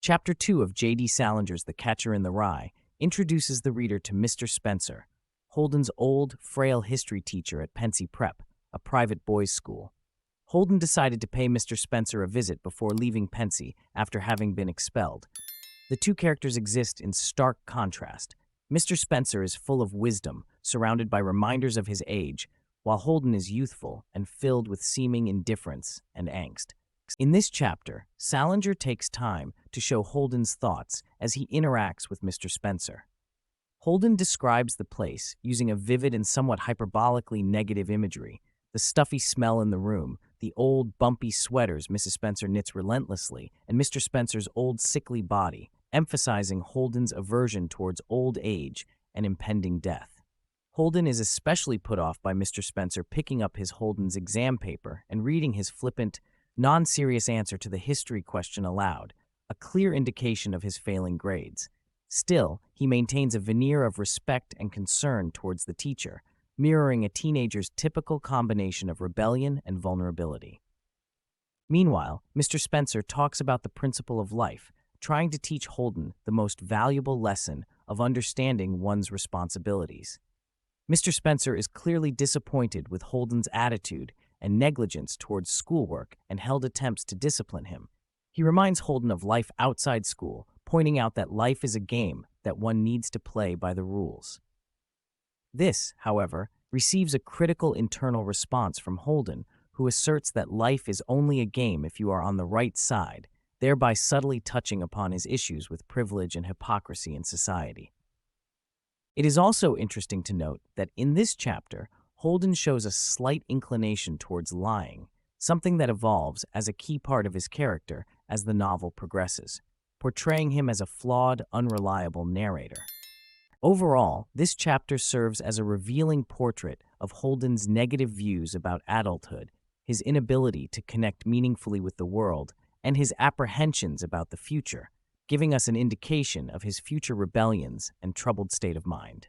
Chapter 2 of J.D. Salinger's The Catcher in the Rye introduces the reader to Mr. Spencer, Holden's old, frail history teacher at Pensy Prep, a private boys' school. Holden decided to pay Mr. Spencer a visit before leaving Pensy after having been expelled. The two characters exist in stark contrast. Mr. Spencer is full of wisdom, surrounded by reminders of his age, while Holden is youthful and filled with seeming indifference and angst. In this chapter, Salinger takes time to show Holden's thoughts as he interacts with Mr. Spencer. Holden describes the place using a vivid and somewhat hyperbolically negative imagery: the stuffy smell in the room, the old, bumpy sweaters Mrs. Spencer knits relentlessly, and Mr. Spencer's old, sickly body, emphasizing Holden's aversion towards old age and impending death. Holden is especially put off by Mr. Spencer picking up Holden's exam paper and reading his flippant, non-serious answer to the history question aloud, a clear indication of his failing grades. Still, he maintains a veneer of respect and concern towards the teacher, mirroring a teenager's typical combination of rebellion and vulnerability. Meanwhile, Mr. Spencer talks about the principle of life, trying to teach Holden the most valuable lesson of understanding one's responsibilities. Mr. Spencer is clearly disappointed with Holden's attitude and negligence towards schoolwork and held attempts to discipline him. He reminds Holden of life outside school, pointing out that life is a game that one needs to play by the rules. This, however, receives a critical internal response from Holden, who asserts that life is only a game if you are on the right side, thereby subtly touching upon his issues with privilege and hypocrisy in society. It is also interesting to note that in this chapter, Holden shows a slight inclination towards lying, something that evolves as a key part of his character as the novel progresses, portraying him as a flawed, unreliable narrator. Overall, this chapter serves as a revealing portrait of Holden's negative views about adulthood, his inability to connect meaningfully with the world, and his apprehensions about the future, giving us an indication of his future rebellions and troubled state of mind.